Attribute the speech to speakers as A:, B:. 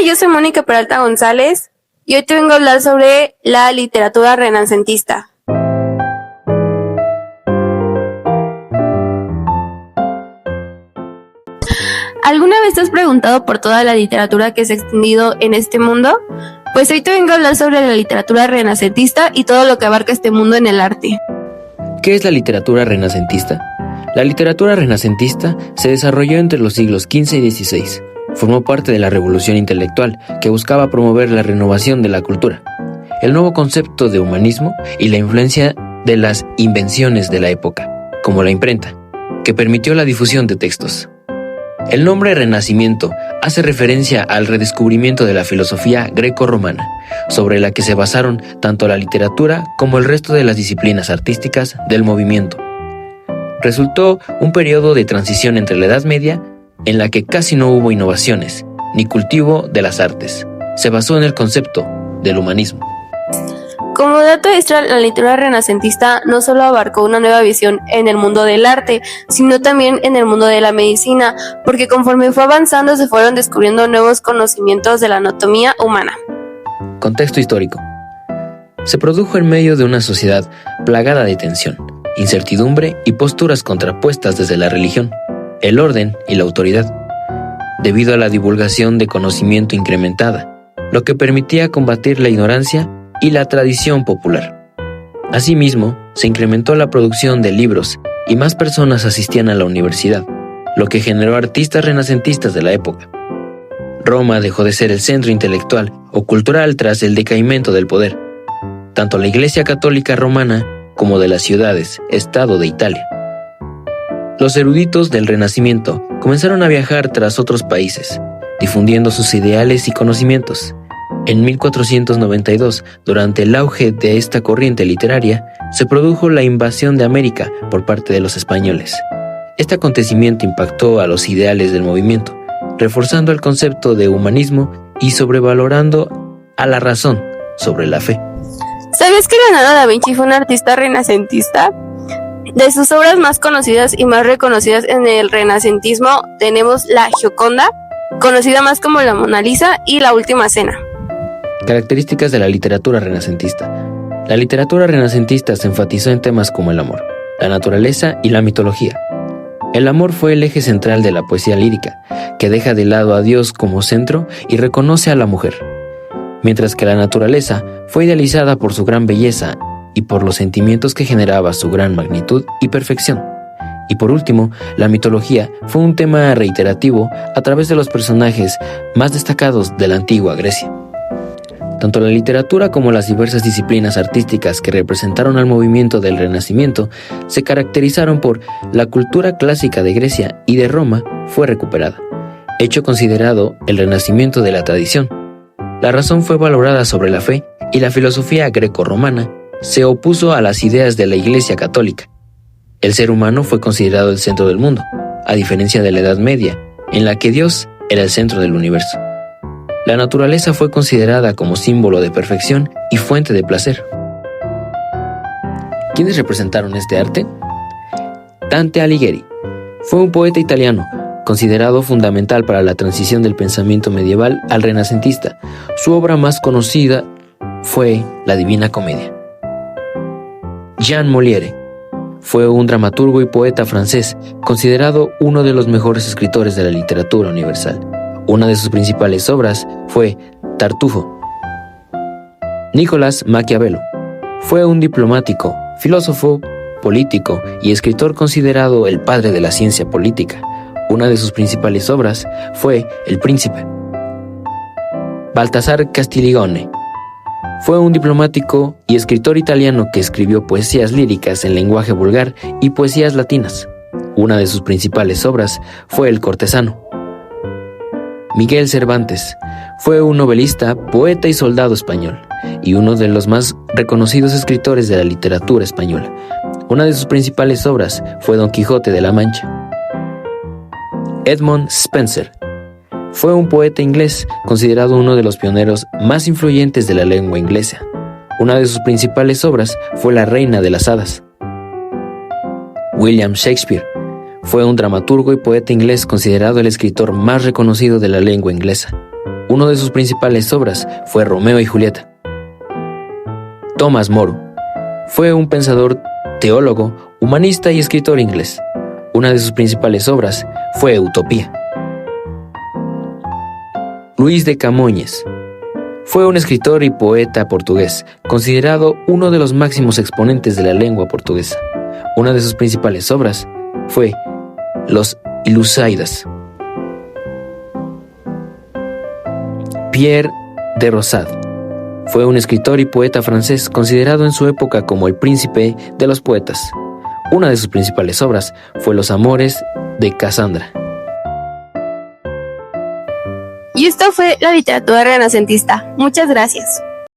A: yo soy Mónica Peralta González y hoy te vengo a hablar sobre la literatura renacentista. ¿Alguna vez te has preguntado por toda la literatura que se ha extendido en este mundo? Pues hoy te vengo a hablar sobre la literatura renacentista y todo lo que abarca este mundo en el arte.
B: ¿Qué es la literatura renacentista? La literatura renacentista se desarrolló entre los siglos XV y XVI. Formó parte de la revolución intelectual que buscaba promover la renovación de la cultura, el nuevo concepto de humanismo y la influencia de las invenciones de la época, como la imprenta, que permitió la difusión de textos. El nombre Renacimiento hace referencia al redescubrimiento de la filosofía greco-romana, sobre la que se basaron tanto la literatura como el resto de las disciplinas artísticas del movimiento. Resultó un periodo de transición entre la Edad Media, en la que casi no hubo innovaciones, ni cultivo de las artes. Se basó en el concepto del humanismo.
A: Como dato extra, la literatura renacentista no solo abarcó una nueva visión en el mundo del arte, sino también en el mundo de la medicina, porque conforme fue avanzando se fueron descubriendo nuevos conocimientos de la anatomía humana.
B: Contexto histórico. Se produjo en medio de una sociedad plagada de tensión, incertidumbre y posturas contrapuestas desde la religión, el orden y la autoridad, debido a la divulgación de conocimiento incrementada, lo que permitía combatir la ignorancia y la tradición popular. Asimismo, se incrementó la producción de libros y más personas asistían a la universidad, lo que generó artistas renacentistas de la época. Roma dejó de ser el centro intelectual o cultural tras el decaimiento del poder, tanto la Iglesia Católica Romana como de las ciudades, estado de Italia. Los eruditos del Renacimiento comenzaron a viajar tras otros países, difundiendo sus ideales y conocimientos. En 1492, durante el auge de esta corriente literaria, se produjo la invasión de América por parte de los españoles. Este acontecimiento impactó a los ideales del movimiento, reforzando el concepto de humanismo y sobrevalorando a la razón sobre la fe.
A: ¿Sabías que Leonardo da Vinci fue un artista renacentista? De sus obras más conocidas y más reconocidas en el renacentismo tenemos la Gioconda, conocida más como la Mona Lisa, y la Última Cena.
B: Características de la literatura renacentista. La literatura renacentista se enfatizó en temas como el amor, la naturaleza y la mitología. El amor fue el eje central de la poesía lírica, que deja de lado a Dios como centro y reconoce a la mujer, mientras que la naturaleza fue idealizada por su gran belleza y por los sentimientos que generaba su gran magnitud y perfección. Y por último, la mitología fue un tema reiterativo a través de los personajes más destacados de la antigua Grecia. Tanto la literatura como las diversas disciplinas artísticas que representaron al movimiento del Renacimiento se caracterizaron por la cultura clásica de Grecia y de Roma fue recuperada, hecho considerado el renacimiento de la tradición. La razón fue valorada sobre la fe y la filosofía greco-romana se opuso a las ideas de la Iglesia Católica. El ser humano fue considerado el centro del mundo, a diferencia de la Edad Media, en la que Dios era el centro del universo. La naturaleza fue considerada como símbolo de perfección y fuente de placer. ¿Quiénes representaron este arte? Dante Alighieri fue un poeta italiano, considerado fundamental para la transición del pensamiento medieval al renacentista. Su obra más conocida fue La Divina Comedia. Jean Molière fue un dramaturgo y poeta francés, considerado uno de los mejores escritores de la literatura universal. Una de sus principales obras fue Tartufo. Nicolás Maquiavelo fue un diplomático, filósofo, político y escritor considerado el padre de la ciencia política. Una de sus principales obras fue El Príncipe. Baltasar Castiglione fue un diplomático y escritor italiano que escribió poesías líricas en lenguaje vulgar y poesías latinas. Una de sus principales obras fue El Cortesano. Miguel Cervantes fue un novelista, poeta y soldado español, y uno de los más reconocidos escritores de la literatura española. Una de sus principales obras fue Don Quijote de la Mancha. Edmund Spenser fue un poeta inglés considerado uno de los pioneros más influyentes de la lengua inglesa. Una de sus principales obras fue La Reina de las Hadas. William Shakespeare fue un dramaturgo y poeta inglés considerado el escritor más reconocido de la lengua inglesa. Una de sus principales obras fue Romeo y Julieta. Tomás Moro fue un pensador, teólogo, humanista y escritor inglés. Una de sus principales obras fue Utopía. Luís de Camões fue un escritor y poeta portugués, considerado uno de los máximos exponentes de la lengua portuguesa. Una de sus principales obras fue Los Lusíadas. Pierre de Rosat fue un escritor y poeta francés considerado en su época como el príncipe de los poetas. Una de sus principales obras fue Los Amores de Casandra.
A: Y esto fue la literatura renacentista. Muchas gracias.